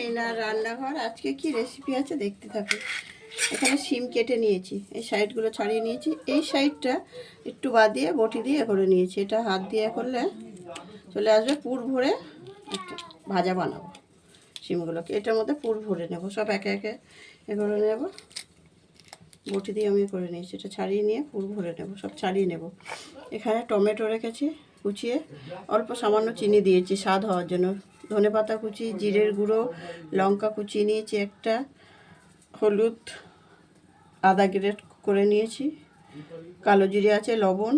Kitchen আর রান্নাঘর। আজকে কি রেসিপি আছে দেখতে থাকুন। এখানে শিম কেটে নিয়েছি, এই সাইডগুলো ছাড়িয়ে নিয়েছি, এই সাইডটা একটু বাদ দিয়ে বটি দিয়ে করে নিয়েছি। এটা হাত দিয়ে করলে চলে আসবে পুর ভরে একটা ভাজা বানাবো। শিমগুলোকে এটার মধ্যে পুর ভরে নেব, সব একে একে এ করে নেব। বটি দিয়ে আমি করে নিয়েছি, এটা ছাড়িয়ে নিয়ে পুর ভরে নেব, সব ছাড়িয়ে নেব। এখানে টমেটো রেখেছি কুচিয়ে, অল্প সামান্য চিনি দিয়েছি স্বাদ হওয়ার জন্য, ধনেপাতা কুচি, জিরের গুঁড়ো, লঙ্কা কুচিয়ে নিয়েছি একটা, হলুদ, আদা গ্রেট করে নিয়েছি, কালো জিরে আছে, লবণ,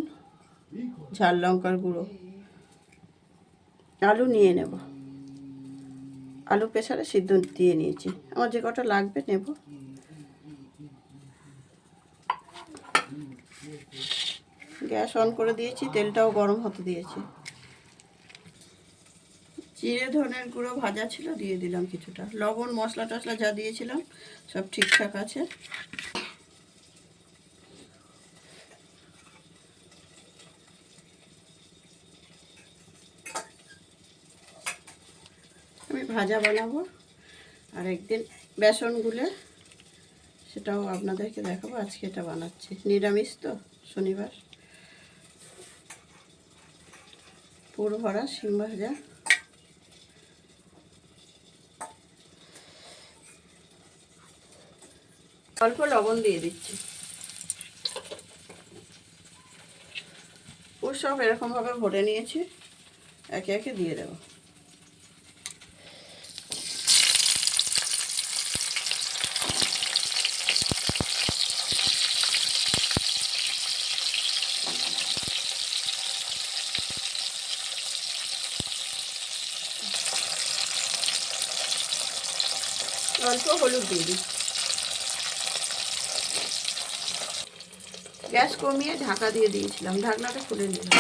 ঝাল লঙ্কার গুঁড়ো। আলু নিয়ে নেব, আলু প্রেসারে সিদ্ধ দিয়ে নিয়েছি, আমার যে কটা লাগবে নেব। গ্যাস অন করে দিয়েছি, তেলটাও গরম হতে দিয়েছি। জিরে ধনের গুঁড়ো ভাজা ছিল, দিয়ে দিলাম কিছুটা, লবণ মশলা টশলা যা দিয়েছিলাম সব ঠিকঠাক আছে। আমি ভাজা বানাবো, আর একদিন বেসন গুলে সেটাও আপনাদেরকে দেখাবো। আজকে এটা বানাচ্ছি, নিরামিষ তো, শনিবার। পুর ভরা শিম ভাজা। অল্প লবণ দিয়ে দিচ্ছি। পুর সব এরকমভাবে ভরে নিয়েছি, একে একে দিয়ে দেবো। অল্প হলুদ দিয়ে দিই। গ্যাস কমিয়ে ঢাকা দিয়ে দিয়েছিলাম, ঢাকনাটা খুলে নিলাম।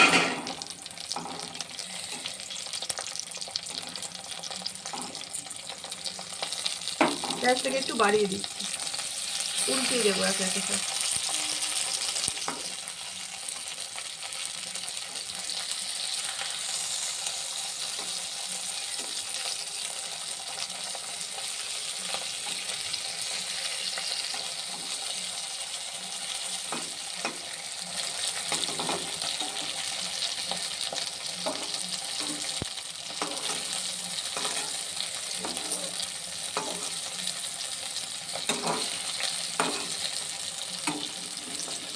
গ্যাসটাকে একটু বাড়িয়ে দিচ্ছি, উল্টিয়ে দেবো একে একে সব।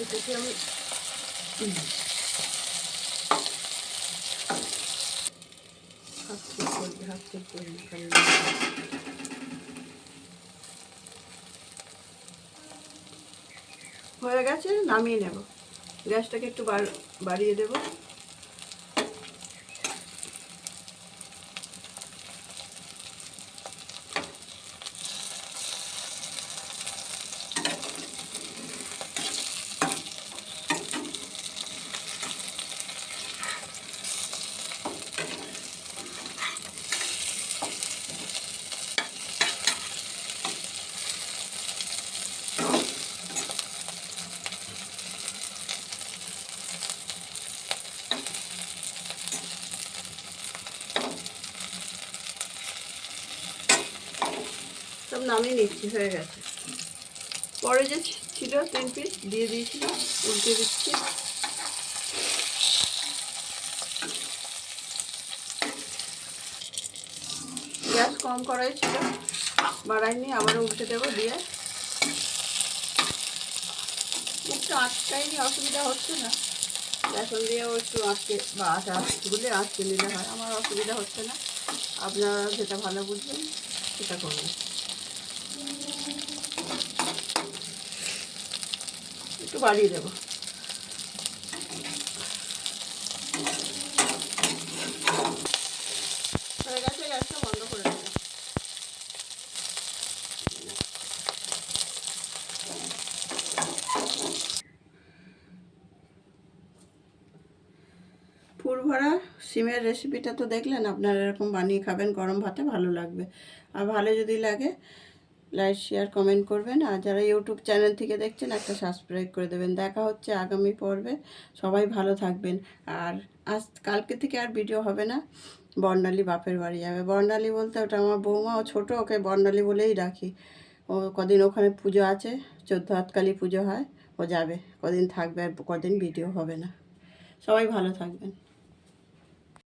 এটাকে আমি হয়ে গেছে, নামিয়ে নেব। গ্যাসটাকে একটু বাড়িয়ে দেব। সব নামিয়ে নিচ্ছি, হয়ে গেছে। পরে যে ছিল 3 পিস দিয়ে দিয়েছিলাম, উল্টে দিচ্ছি। গ্যাস কম করাই ছিল, বাড়াইনি, আবারও উল্টে দেবো। দিয়ে একটু আঁচটাইনি, অসুবিধা হচ্ছে না, বেসন দিয়েও একটু আঁচকে বা আঁচগুলো আঁচকে নিলে হয়, আমার অসুবিধা হচ্ছে না। আপনারা যেটা ভালো বুঝবেন সেটা করবেন। একটু বাড়িয়ে দেবো। হয়ে গেছে, গ্যাসটা বন্ধ করে দেবো। পুর ভরা সিমের রেসিপিটা তো দেখলেন, আপনারা এরকম বানিয়ে খাবেন, গরম ভাতে ভালো লাগবে। আর ভালো যদি লাগে লাইক শেয়ার কমেন্ট করবেন, আর যারা ইউটিউব চ্যানেল থেকে দেখছেন একটা সাবস্ক্রাইব করে দেবেন। দেখা হচ্ছে আগামী পর্বে, সবাই ভালো থাকবেন। আর কালকে থেকে আর ভিডিও হবে না, বর্ণালী বাপের বাড়ি যাবে। বর্ণালী বলতে ওটা আমার বৌমা, ও ছোটো, ওকে বর্ণালী বলেই রাখি। ও কদিন ওখানে পুজো আছে, 14 হাতকালী পুজো হয়, ও যাবে কদিন থাকবে, আর কদিন ভিডিও হবে না। সবাই ভালো থাকবেন।